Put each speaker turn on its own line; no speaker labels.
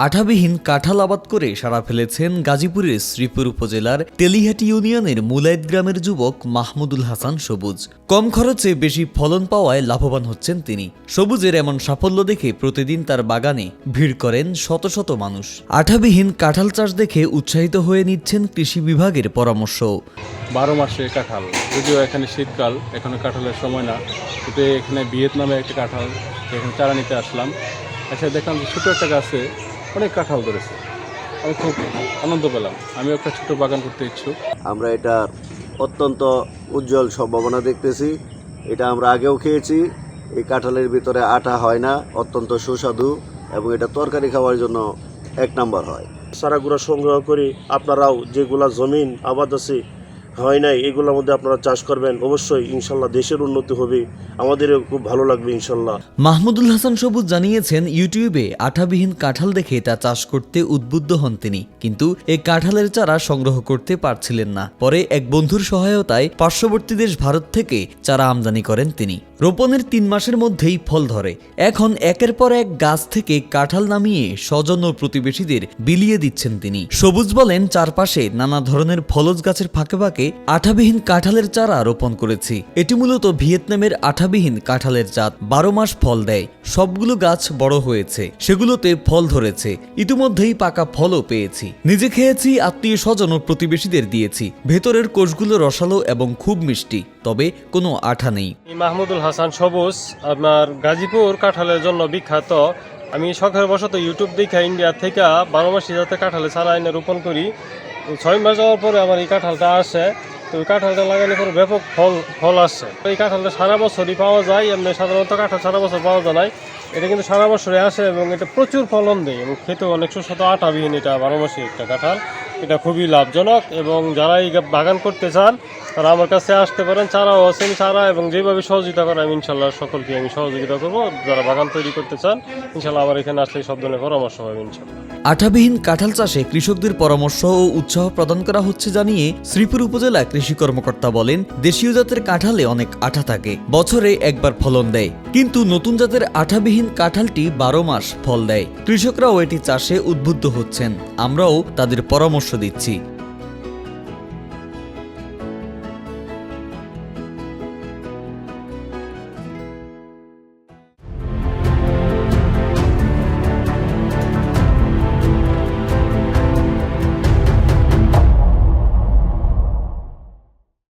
আঠাবিহীন কাঁঠাল আবাদ করে সাড়া ফেলেছেন গাজীপুরের শ্রীপুর উপজেলার তেলিহাটি ইউনিয়নের মুলায়েত গ্রামের যুবক মাহমুদুল হাসান সবুজ। কম খরচে বেশি ফলন পাওয়ায় লাভবান হচ্ছেন তিনি। সবুজের এমন সাফল্য দেখে প্রতিদিন তার বাগানে ভিড় করেন শত শত মানুষ। আঠাবিহীন কাঁঠাল চাষ দেখে উৎসাহিত হয়ে নিচ্ছেন কৃষি বিভাগের পরামর্শ।
12 মাসে কাঁঠাল, যদিও এখানে শীতকাল, এখনো কাঁঠালের সময় না, কিন্তু এখানে ভিয়েতনামে একটা কাঁঠাল, এখানে চারা নিতে আসলাম। এসে দেখলাম যে ছোটো একটা গাছে অনেক কাঁঠাল ধরেছে। আমি খুব আনন্দ পেলাম। আমি একটা ছোট বাগান করতে ইচ্ছুক।
আমরা এটা অত্যন্ত উজ্জ্বল সম্ভাবনা দেখতেছি। এটা আমরা আগেও খেয়েছি। এই কাঁঠালের ভিতরে আঠা হয় না, অত্যন্ত সুস্বাদু এবং এটা তরকারি খাওয়ার জন্য 1 নম্বর হয়।
চারাগুলো সংগ্রহ করি, আপনারাও যেগুলা জমিন আবাদ আছে হয় নাই এগুলোর মধ্যে আপনারা চাষ করবেন, অবশ্যই ইনশাল্লাহ দেশের উন্নতি হবে, আমাদেরও খুব ভালো লাগবে ইনশাল্লাহ।
মাহমুদুল হাসান সবুজ জানিয়েছেন, ইউটিউবে আঠাবিহীন কাঁঠাল দেখে তা চাষ করতে উদ্বুদ্ধ হন তিনি, কিন্তু এই কাঁঠালের চারা সংগ্রহ করতে পারছিলেন না। পরে এক বন্ধুর সহায়তায় পার্শ্ববর্তী দেশ ভারত থেকে চারা আমদানি করেন তিনি। রোপণের 3 মাসের মধ্যেই ফল ধরে। এখন একের পর এক গাছ থেকে কাঁঠাল নামিয়ে স্বজন ও প্রতিবেশীদের বিলিয়ে দিচ্ছেন তিনি। সবুজ বলেন, চারপাশে নানা ধরনের ফলজ গাছের ফাঁকে ফাঁকে আঠাবিহীন কাঁঠালের চারা রোপণ করেছি। এটি মূলত ভিয়েতনামের আঠাবিহীন কাঁঠালের জাত, 12 মাস ফল দেয়। সবগুলো গাছ বড় হয়েছে, সেগুলোতে ফল ধরেছে। ইতিমধ্যেই পাকা ফলও পেয়েছি। নিজে খেয়েছি, আত্মীয় স্বজন ও প্রতিবেশীদের দিয়েছি। ভেতরের কোষগুলো রসালো এবং খুব মিষ্টি, তবে কোনো আঠা নেই।
মাহমুদুল হাসান সবুজ, আপনার গাজীপুর কাঁঠালের জন্য বিখ্যাত। আমি শখের বশত ইউটিউব দেখে ইন্ডিয়া থেকে 12 মাসি জাতের কাঁঠালে চারা এনে রোপণ করি। 6 মাস যাওয়ার পরে আমার এই কাঁঠালটা আসে। তো ওই কাঁঠালটা লাগালে পরে ব্যাপক ফল আসছে। এই কাঁঠালটা সারা বছরই পাওয়া যায়। এমনি সাধারণত কাঁঠাল সারা বছর পাওয়া যায় না, এটা কিন্তু সারা বছরে আসে এবং এটা প্রচুর ফলন দেয় এবং খেতেও অনেক সুস্বাদু। আঠাবিহীন, এটা 12 মাসি একটা কাঁঠাল, এটা খুবই লাভজনক। এবং যারা এই বাগান করতে চান তারা আমার কাছে আসতে পারেন। চারাও আছেন, চারা এবং যেভাবে সহযোগিতা করে আমি ইনশাল্লাহ সকলকে আমি সহযোগিতা করবো। যারা বাগান তৈরি করতে চান ইনশাল্লাহ আমার এখানে আসলে সব ধরনের পরামর্শ হবে ইনশাল্লাহ।
আঠাবিহীন কাঁঠাল চাষে কৃষকদের পরামর্শ ও উৎসাহ প্রদান করা হচ্ছে জানিয়ে শ্রীপুর উপজেলা কৃষি কর্মকর্তা বলেন, দেশীয় জাতের কাঁঠালে অনেক আঠা থাকে, বছরে একবার ফলন দেয়, কিন্তু নতুন জাতের আঠাবিহীন কাঁঠালটি 12 মাস ফল দেয়। কৃষকরাও এটি চাষে উদ্বুদ্ধ হচ্ছেন, আমরাও তাদের পরামর্শ দিচ্ছি।